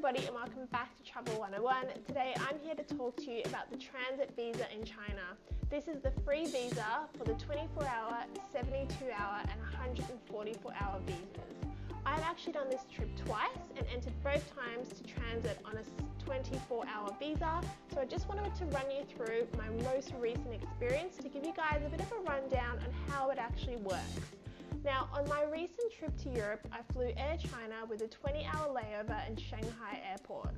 everybody and welcome back to Travel 101. Today I'm here to talk to you about the transit visa in China. This is the free visa for the 24-hour, 72-hour and 144-hour visas. I've actually done this trip twice and entered both times to transit on a 24-hour visa, so I just wanted to run you through my most recent experience to give you guys a bit of a rundown on how it actually works. Now, on my recent trip to Europe, I flew Air China with a 20-hour layover in Shanghai airport.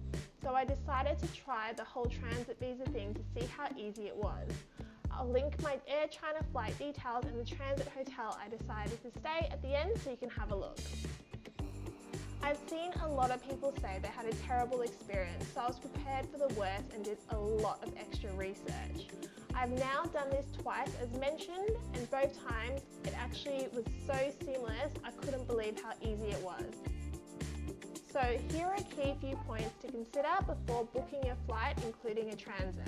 So I decided to try the whole transit visa thing to see how easy it was. I'll link my Air China flight details and the transit hotel I decided to stay at the end so you can have a look. I've seen a lot of people say they had a terrible experience, so I was prepared for the worst and did a lot of extra research. I've now done this twice as mentioned, and both times it actually was so seamless I couldn't believe how easy it was. So here are a key few points to consider before booking your flight including a transit.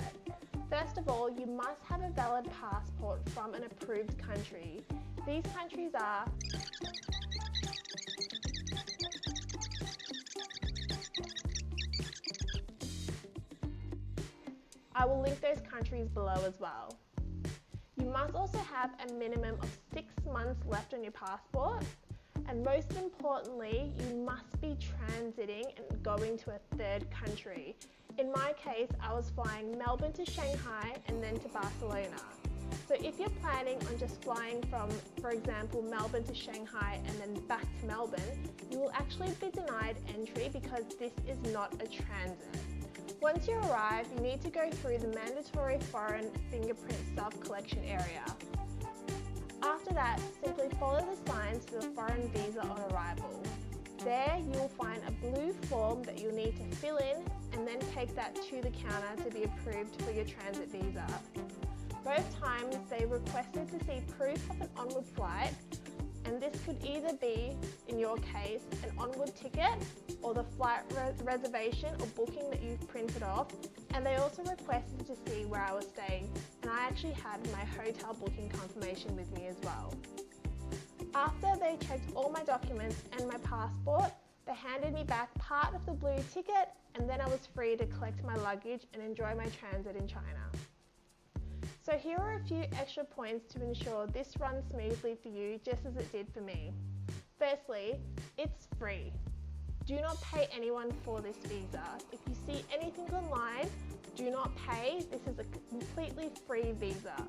First of all, you must have a valid passport from an approved country. These countries are I will link those countries below as well. You must also have a minimum of 6 months left on your passport, and most importantly, you must be transiting and going to a third country. In my case, I was flying Melbourne to Shanghai and then to Barcelona. So if you're planning on just flying from, for example, Melbourne to Shanghai and then back to Melbourne, you will actually be denied entry because this is not a transit. Once you arrive, you need to go through the mandatory foreign fingerprint self-collection area. After that, simply follow the signs for the foreign visa on arrival. There, you will find a blue form that you'll need to fill in and then take that to the counter to be approved for your transit visa. Both times, they requested to see proof of an onward flight, and this could either be, in your case, an onward ticket or the flight reservation or booking that you've printed off, and they also requested to see where I was staying, and I actually had my hotel booking confirmation with me as well. After they checked all my documents and my passport, they handed me back part of the blue ticket, and then I was free to collect my luggage and enjoy my transit in China. So here are a few extra points to ensure this runs smoothly for you just as it did for me. Firstly, it's free. Do not pay anyone for this visa. If you see anything online, do not pay. This is a completely free visa.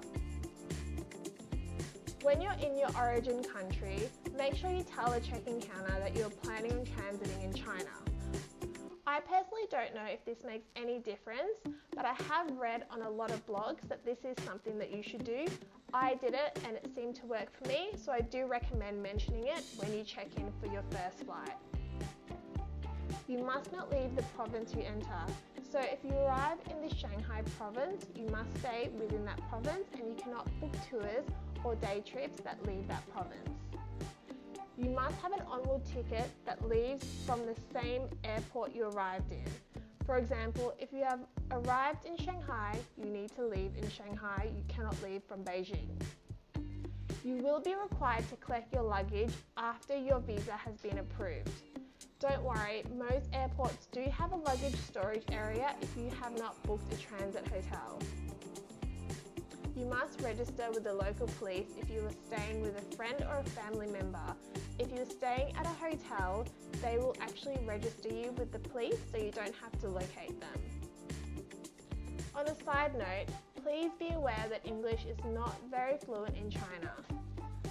When you're in your origin country, make sure you tell the check-in counter that you're planning on transiting in China. I personally don't know if this makes any difference, but I have read on a lot of blogs that this is something that you should do. I did it and it seemed to work for me, so I do recommend mentioning it when you check in for your first flight. You must not leave the province you enter. So if you arrive in the Shanghai province, you must stay within that province and you cannot book tours or day trips that leave that province. You must have an onward ticket that leaves from the same airport you arrived in. For example, if you have arrived in Shanghai, you need to leave in Shanghai. You cannot leave from Beijing. You will be required to collect your luggage after your visa has been approved. Don't worry, most airports do have a luggage storage area if you have not booked a transit hotel. You must register with the local police if you are staying with a friend or a family member. If you're staying at a hotel, they will actually register you with the police so you don't have to locate them. On a side note, please be aware that English is not very fluent in China.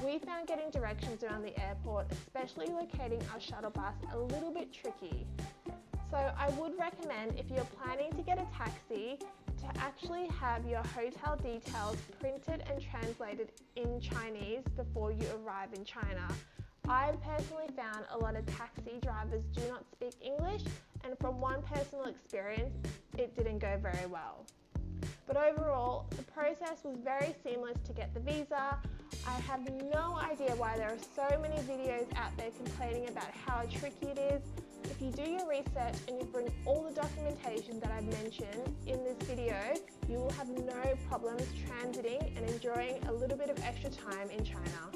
We found getting directions around the airport, especially locating our shuttle bus, a little bit tricky. So I would recommend, if you're planning to get a taxi, to actually have your hotel details printed and translated in Chinese before you arrive in China. I personally found a lot of taxi drivers do not speak English, and from one personal experience, it didn't go very well. But overall, the process was very seamless to get the visa. I have no idea why there are so many videos out there complaining about how tricky it is. If you do your research and you bring all the documentation that I've mentioned in this video, you will have no problems transiting and enjoying a little bit of extra time in China.